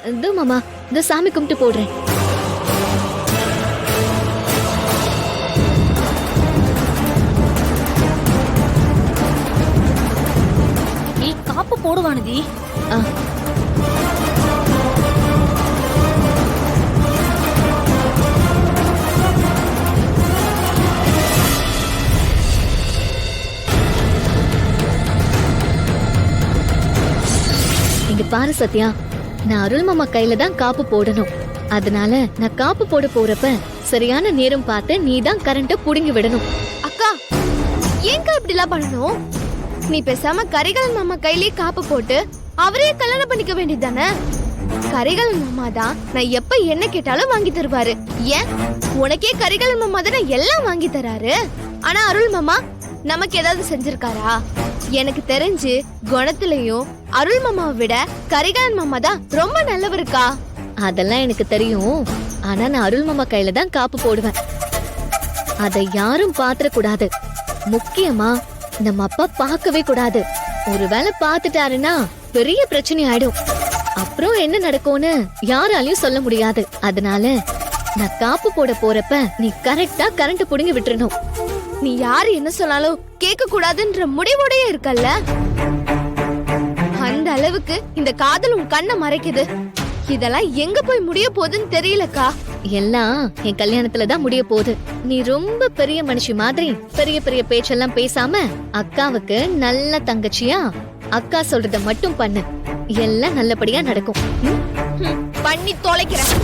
இதோ மாமா, இந்த சாமி கும்பிட்டு போடுறேன். நீ காப்பு போடுவானுதி. இங்க பாரு சத்யா, நான் அருள் மாமா கையில தான் காப்பு போடணும். அதனால நான் காப்பு போட போறப்ப சரியான நேரம் பார்த்து நீ தான் கரண்ட புடுங்கி விடணும். அக்கா, ஏங்கா இப்படி எல்லாம் பண்ணணும்? நீ பேசாம கரிகாலன் மாமா கையிலேயே காப்பு போட்டு அவரே கல்யாணம் பண்ணிக்க வேண்டியதானே? கரிகாலன் மாமா தான் நான் எப்ப என்ன கேட்டாலும் வாங்கி தருவாரு. ஏன் உனக்கே கரிகாலன் மாமா தானே எல்லாம் வாங்கி தராரு. ஆனா அருள் மாமா நமக்கு ஏதாவது செஞ்சிருக்காரா? எனக்கு தெரிஞ்சு குணத்திலையும் அருள் மாமாவை விட கரிகாலன் மாமா தான் ரொம்ப நல்லவருக்கா. அதெல்லாம் எனக்கு தெரியும். ஆனா நான் அருள் மாமா கையில தான் காப்பு போடுவேன். அதை யாரும் பாத்திர கூடாது. முக்கியமா நம்ம அப்பா பார்க்கவே கூடாது. ஒருவேளை பாத்துட்டாருன்னா பெரிய பிரச்சனை ஆயிடும். அப்புறம் என்ன நடக்கும்னு யாராலையும் சொல்ல முடியாது. அதனால நான் காப்பு போட போறப்ப நீ கரெக்டா கரண்ட் புடுங்கி விட்டுறணும். நீ யாரு என்ன சொன்னாலும் கேட்க கூடாதுன்ற முடிவோடயே இருக்கல்ல. அந்த அளவுக்கு இந்த காதல் உன் கண்ணை மறைக்குது. இதெல்லாம் எங்க போய் முடிய போகுதுன்னு தெரியலக்கா. எல்லாம் என் கல்யாணத்துலதான் முடிய போகுது. நீ ரொம்ப பெரிய மனுஷி மாதிரி பெரிய பெரிய பேச்செல்லாம் பேசாம அக்காவுக்கு நல்ல தங்கச்சியா அக்கா சொல்றத மட்டும் பண்ணு. எல்லாம் நல்லபடியா நடக்கும். பண்ணி தொலைக்கிறேன்.